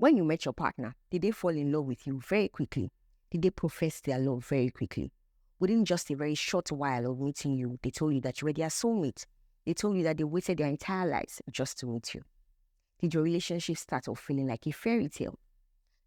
When you met your partner, did they fall in love with you very quickly? Did they profess their love very quickly? Within just a very short while of meeting you, they told you that you were their soulmate. They told you that they waited their entire lives just to meet you. Did your relationship start off feeling like a fairy tale?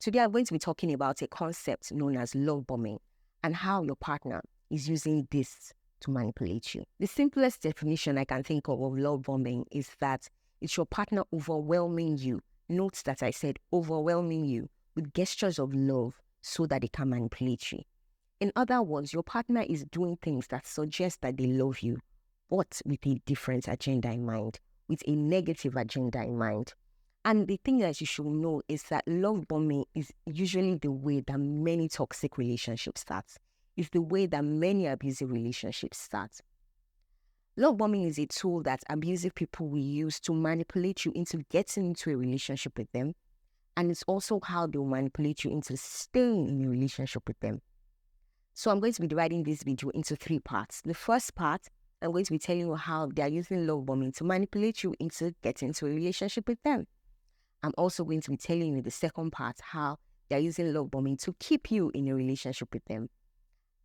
Today, I'm going to be talking about a concept known as love bombing and how your partner is using this to manipulate you. The simplest definition I can think of love bombing is that it's your partner overwhelming you. Note that I said overwhelming you with gestures of love so that they can manipulate you. In other words, your partner is doing things that suggest that they love you, but with a different agenda in mind, with a negative agenda in mind. And the thing that you should know is that love bombing is usually the way that many toxic relationships start. It's the way that many abusive relationships start. Love bombing is a tool that abusive people will use to manipulate you into getting into a relationship with them. And it's also how they'll manipulate you into staying in a relationship with them. So I'm going to be dividing this video into 3 parts. The first part, I'm going to be telling you how they are using love bombing to manipulate you into getting into a relationship with them. I'm also going to be telling you the second part, how they're using love bombing to keep you in a relationship with them.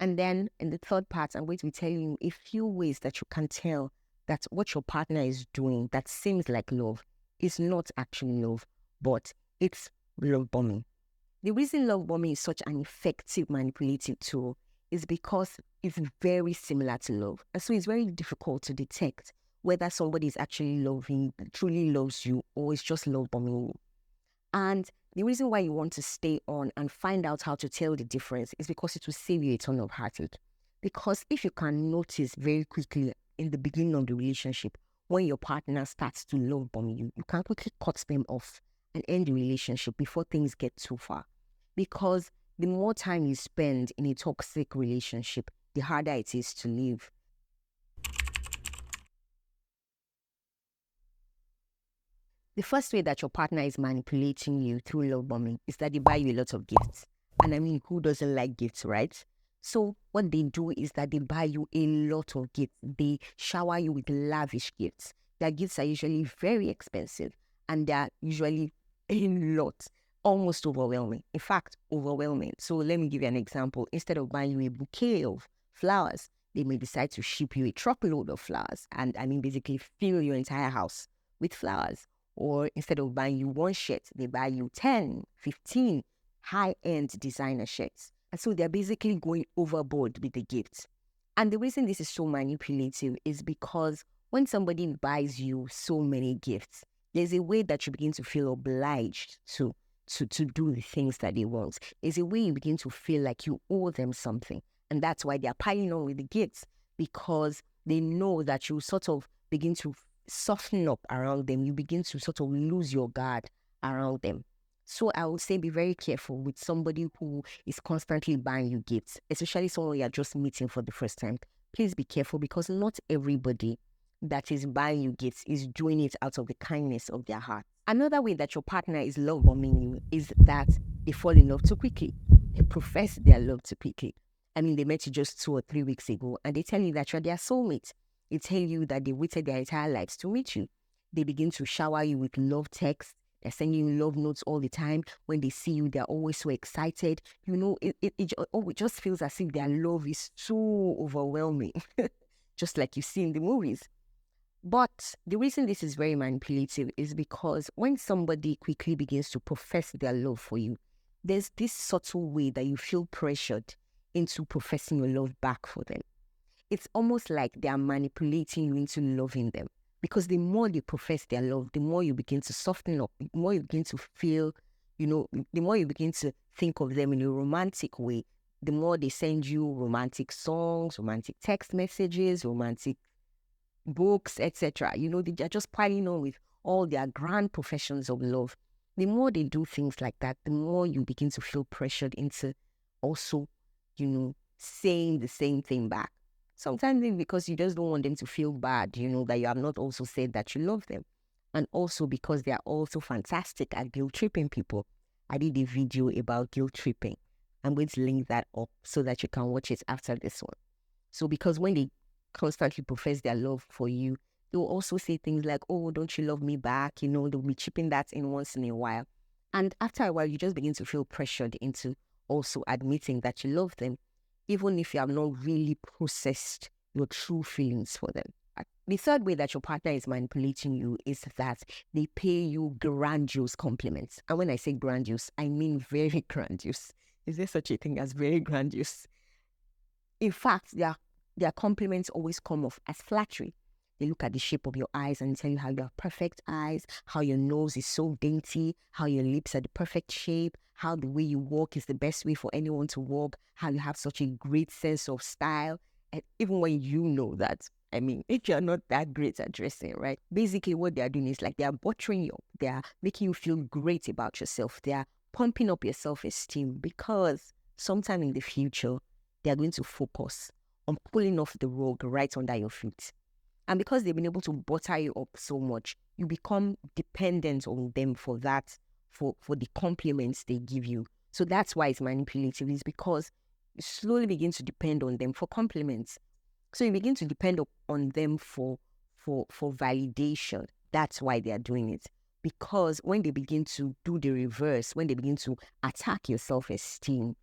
And then in the third part, I'm going to be telling you a few ways that you can tell that what your partner is doing that seems like love is not actually love, but it's love bombing. The reason love bombing is such an effective manipulative tool is because it's very similar to love. And so it's very difficult to detect whether somebody is actually loving, truly loves you, or is just love bombing you. And the reason why you want to stay on and find out how to tell the difference is because it will save you a ton of heartache. Because if you can notice very quickly in the beginning of the relationship, when your partner starts to love bomb you, you can quickly cut them off and end the relationship before things get too far. Because the more time you spend in a toxic relationship, the harder it is to leave. The first way that your partner is manipulating you through love bombing is that they buy you a lot of gifts. And I mean, who doesn't like gifts, right? So what they do is that they buy you a lot of gifts. They shower you with lavish gifts. Their gifts are usually very expensive and they're usually a lot, almost overwhelming. In fact, overwhelming. So let me give you an example. Instead of buying you a bouquet of flowers, they may decide to ship you a truckload of flowers and I mean, basically fill your entire house with flowers. Or instead of buying you one shirt, they buy you 10, 15 high-end designer shirts. And so they're basically going overboard with the gifts. And the reason this is so manipulative is because when somebody buys you so many gifts, there's a way that you begin to feel obliged to do the things that they want. There's a way you begin to feel like you owe them something. And that's why they're piling on with the gifts, because they know that you sort of begin to soften up around them. You begin to sort of lose your guard around them. So I would say be very careful with somebody who is constantly buying you gifts, especially someone you're just meeting for the first time. Please be careful because not everybody that is buying you gifts is doing it out of the kindness of their heart. Another way that your partner is love bombing you is that they fall in love too quickly. They profess their love too quickly. I mean, they met you just 2 or 3 weeks ago and they tell you that you're their soulmate. They tell you that they waited their entire lives to meet you. They begin to shower you with love texts. They're sending you love notes all the time. When they see you, they're always so excited. You know, it just feels as if their love is so overwhelming, just like you see in the movies. But the reason this is very manipulative is because when somebody quickly begins to profess their love for you, there's this subtle way that you feel pressured into professing your love back for them. It's almost like they are manipulating you into loving them. Because the more they profess their love, the more you begin to soften up, the more you begin to feel, the more you begin to think of them in a romantic way, the more they send you romantic songs, romantic text messages, romantic books, etc. They're just piling on with all their grand professions of love. The more they do things like that, the more you begin to feel pressured into also, saying the same thing back. Sometimes it's because you just don't want them to feel bad, that you have not also said that you love them. And also because they are also fantastic at guilt tripping people. I did a video about guilt tripping. I'm going to link that up so that you can watch it after this one. So because when they constantly profess their love for you, they will also say things like, oh, don't you love me back? They'll be chipping that in once in a while. And after a while, you just begin to feel pressured into also admitting that you love them, even if you have not really processed your true feelings for them. The third way that your partner is manipulating you is that they pay you grandiose compliments. And when I say grandiose, I mean very grandiose. Is there such a thing as very grandiose? In fact, their compliments always come off as flattery. They look at the shape of your eyes and tell you how you have perfect eyes, how your nose is so dainty, how your lips are the perfect shape, how the way you walk is the best way for anyone to walk, how you have such a great sense of style. And even when you know that, I mean, if you're not that great at dressing, right? Basically, what they're doing is like they're buttering you up. They're making you feel great about yourself. They're pumping up your self-esteem because sometime in the future, they're going to focus on pulling off the rug right under your feet. And because they've been able to butter you up so much, you become dependent on them for that, for the compliments they give you. So that's why it's manipulative, is because you slowly begin to depend on them for compliments. So you begin to depend on them for validation. That's why they are doing it. Because when they begin to do the reverse, when they begin to attack your self-esteem,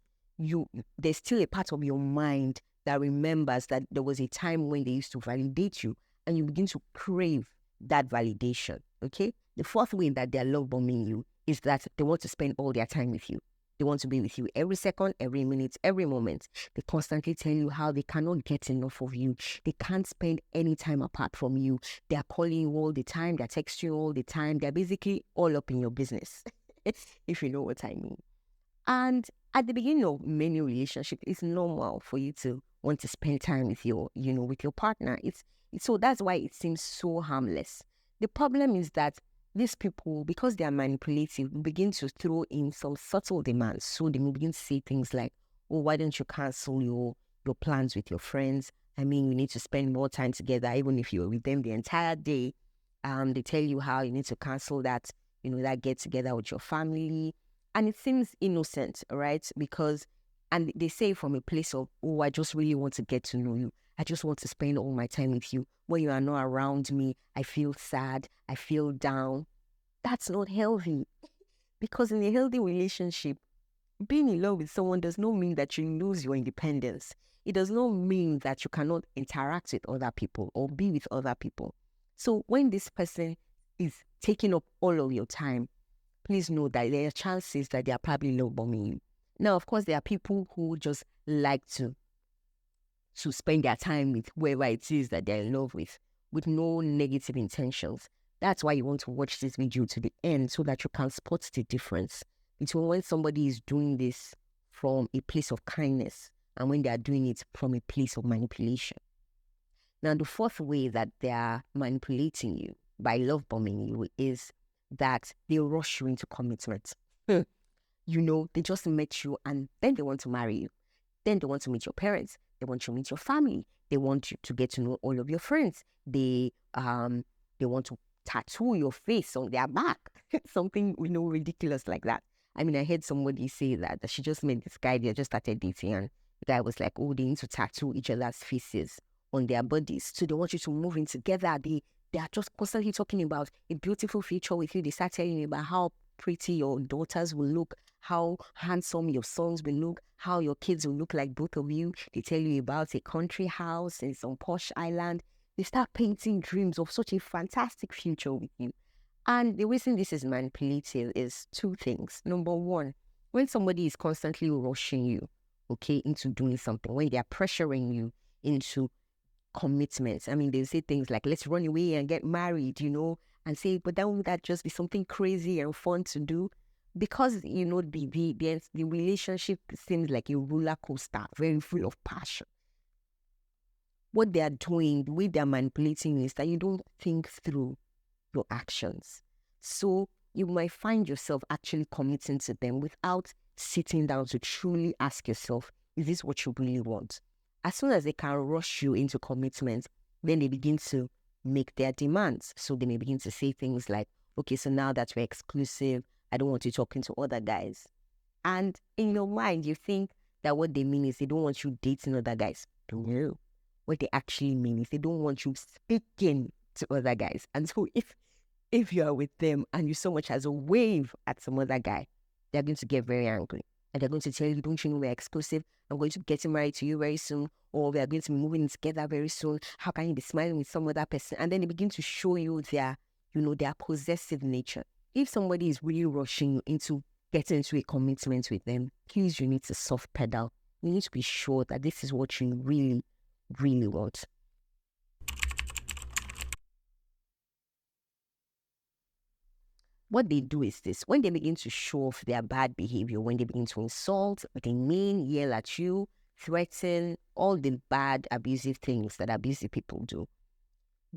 there's still a part of your mind that remembers that there was a time when they used to validate you, and you begin to crave that validation. Okay? The fourth way that they're love bombing you is that they want to spend all their time with you. They want to be with you every second, every minute, every moment. They constantly tell you how they cannot get enough of you. They can't spend any time apart from you. They're calling you all the time. They're texting you all the time. They're basically all up in your business, if you know what I mean. And at the beginning of many relationships, it's normal for you to want to spend time with with your partner. So that's why it seems so harmless. The problem is that these people, because they are manipulative, begin to throw in some subtle demands. So they will begin to say things like, "Oh, why don't you cancel your plans with your friends? I mean, you need to spend more time together, even if you're with them the entire day." They tell you how you need to cancel that, that get together with your family. And it seems innocent, right? And they say from a place of, "Oh, I just really want to get to know you. I just want to spend all my time with you. When you are not around me, I feel sad. I feel down." That's not healthy. Because in a healthy relationship, being in love with someone does not mean that you lose your independence. It does not mean that you cannot interact with other people or be with other people. So when this person is taking up all of your time, please know that there are chances that they are probably love bombing you. Now, of course, there are people who just like to spend their time with whoever it is that they're in love with no negative intentions. That's why you want to watch this video to the end, so that you can spot the difference between when somebody is doing this from a place of kindness and when they are doing it from a place of manipulation. Now, the fourth way that they are manipulating you by love bombing you is that they rush you into commitment. They just met you and then they want to marry you. Then they want to meet your parents. They want you to meet your family. They want you to get to know all of your friends. They want to tattoo your face on their back. Something ridiculous like that. I mean, I heard somebody say that she just met this guy, they just started dating, and the guy was like, "Oh, they need to tattoo each other's faces on their bodies. So they want you to move in together. They are just constantly talking about a beautiful future with you. They start telling you about how pretty your daughters will look, how handsome your sons will look, how your kids will look like both of you. They tell you about a country house in some posh island. They start painting dreams of such a fantastic future with you. And the reason this is manipulative is two things. Number one, when somebody is constantly rushing you, into doing something, when they are pressuring you into commitments. I mean, they say things like, "Let's run away and get married," and say, "But then wouldn't that just be something crazy and fun to do?" Because, the relationship seems like a roller coaster, very full of passion. What they are doing, the way they are manipulating is that you don't think through your actions. So you might find yourself actually committing to them without sitting down to truly ask yourself, is this what you really want? As soon as they can rush you into commitment, then they begin to make their demands. So they may begin to say things like, "Okay, so now that we're exclusive, I don't want you talking to other guys." And in your mind, you think that what they mean is they don't want you dating other guys. No. What they actually mean is they don't want you speaking to other guys. And so if if you are with them and you so much as a wave at some other guy, they're going to get very angry. And they're going to tell you, don't you know we're exclusive? I'm going to be getting married to you very soon. Or we are going to be moving together very soon. How can you be smiling with some other person? And then they begin to show you their possessive nature. If somebody is really rushing you into getting into a commitment with them, please, you need to soft pedal. You need to be sure that this is what you really, really want. What they do is this: when they begin to show off their bad behavior, when they begin to insult, demean, yell at you, threaten, all the bad, abusive things that abusive people do,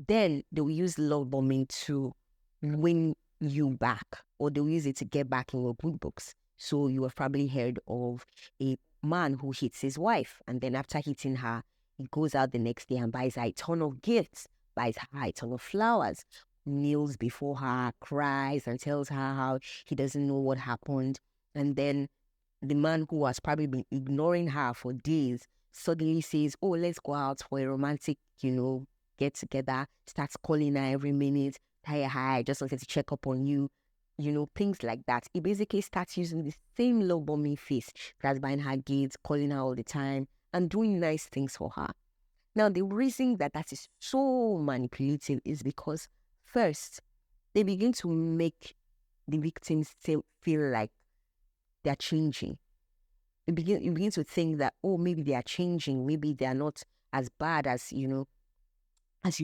then they will use love bombing to win you back, or they'll use it to get back in your good books. So you have probably heard of a man who hits his wife, and then after hitting her, he goes out the next day and buys her a ton of gifts, buys her a ton of flowers, kneels before her, cries, and tells her how he doesn't know what happened. And then the man who has probably been ignoring her for days suddenly says, oh, let's go out for a romantic, get together, starts calling her every minute. Hi, I just wanted to check up on you. Things like that. He basically starts using the same low bombing face, that's buying her gifts, calling her all the time, and doing nice things for her. Now, the reason that is so manipulative is because, first, they begin to make the victims feel like they're changing. You begin to think that, oh, maybe they are changing. Maybe they are not as bad as you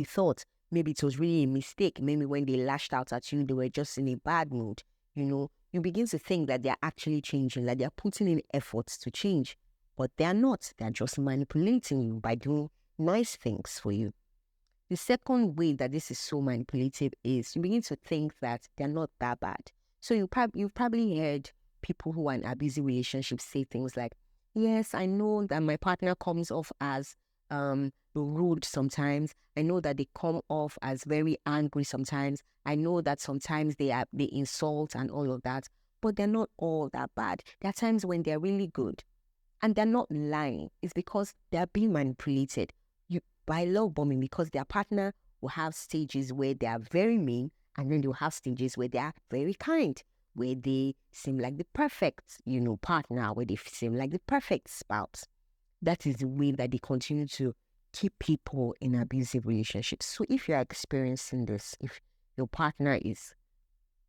thought. Maybe it was really a mistake. Maybe when they lashed out at you, they were just in a bad mood. You begin to think that they're actually changing, that they're putting in efforts to change. But they're not. They're just manipulating you by doing nice things for you. The second way that this is so manipulative is you begin to think that they're not that bad. So you've probably heard people who are in abusive relationships say things like, yes, I know that my partner comes off as rude sometimes. I know that they come off as very angry sometimes. I know that sometimes they insult and all of that, but they're not all that bad. There are times when they're really good. And they're not lying. It's because they're being manipulated by love bombing, because their partner will have stages where they are very mean, and then they'll have stages where they are very kind, where they seem like the perfect, partner, where they seem like the perfect spouse. That is the way that they continue to keep people in abusive relationships. So if you're experiencing this, if your partner is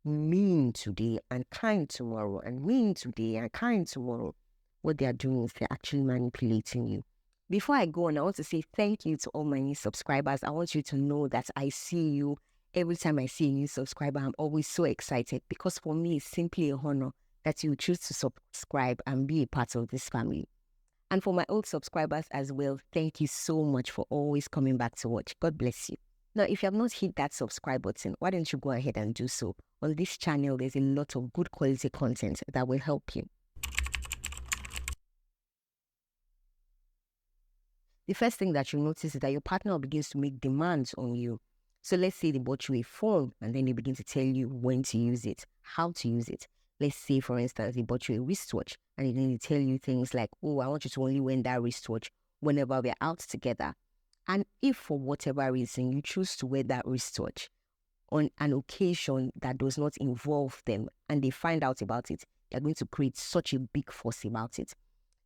mean today and kind tomorrow, and mean today and kind tomorrow, what they are doing is they're actually manipulating you. Before I go on, I want to say thank you to all my new subscribers. I want you to know that I see you. Every time I see a new subscriber, I'm always so excited, because for me, it's simply a honor that you choose to subscribe and be a part of this family. And for my old subscribers as well, thank you so much for always coming back to watch. God bless you. Now, if you have not hit that subscribe button, why don't you go ahead and do so? On this channel, there's a lot of good quality content that will help you. The first thing that you notice is that your partner begins to make demands on you. So let's say they bought you a phone, and then they begin to tell you when to use it, how to use it. Let's say, for instance, they bought you a wristwatch, and then they tell you things like, oh, I want you to only wear that wristwatch whenever we're out together. And if for whatever reason you choose to wear that wristwatch on an occasion that does not involve them, and they find out about it, they're going to create such a big fuss about it.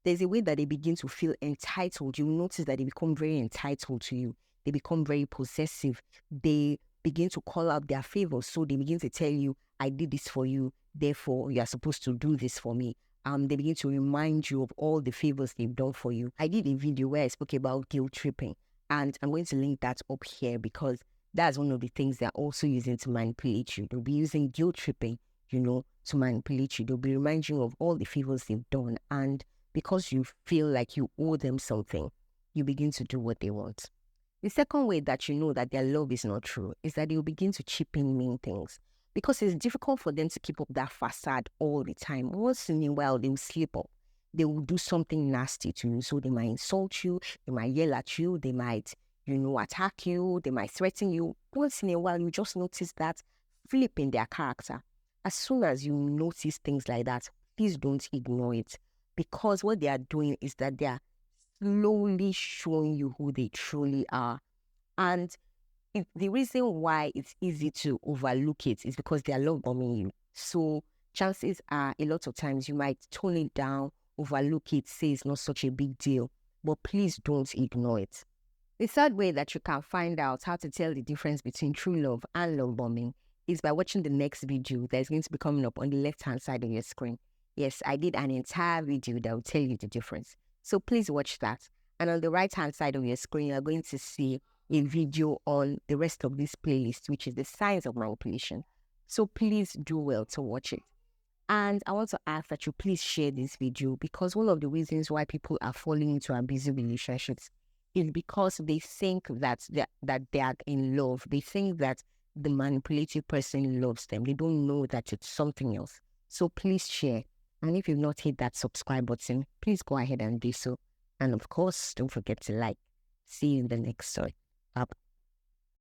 There's a way that they begin to feel entitled. You notice that they become very entitled to you. They become very possessive. They begin to call out their favors. So they begin to tell you, I did this for you, therefore you are supposed to do this for me. They begin to remind you of all the favors they've done for you. I did a video where I spoke about guilt tripping, and I'm going to link that up here, because that's one of the things they're also using to manipulate you. They'll be using guilt tripping, to manipulate you. They'll be reminding you of all the favors they've done, and because you feel like you owe them something, you begin to do what they want. The second way that you know that their love is not true is that they will begin to chip in mean things, because it's difficult for them to keep up that facade all the time. Once in a while, they will slip up. They will do something nasty to you. So they might insult you, they might yell at you, they might, attack you, they might threaten you. Once in a while, you just notice that flip in their character. As soon as you notice things like that, please don't ignore it. Because what they are doing is that they are slowly showing you who they truly are. And the reason why it's easy to overlook it is because they are love bombing you. So chances are a lot of times you might tone it down, overlook it, say it's not such a big deal, but please don't ignore it. The third way that you can find out how to tell the difference between true love and love bombing is by watching the next video that is going to be coming up on the left-hand side of your screen. Yes, I did an entire video that will tell you the difference. So please watch that. And on the right-hand side of your screen, you're going to see a video on the rest of this playlist, which is the signs of manipulation. So please do well to watch it. And I want to ask that you please share this video, because one of the reasons why people are falling into abusive relationships is because they think that they are in love. They think that the manipulative person loves them. They don't know that it's something else. So please share. And if you've not hit that subscribe button, please go ahead and do so. And of course, don't forget to like. See you in the next story. Bye.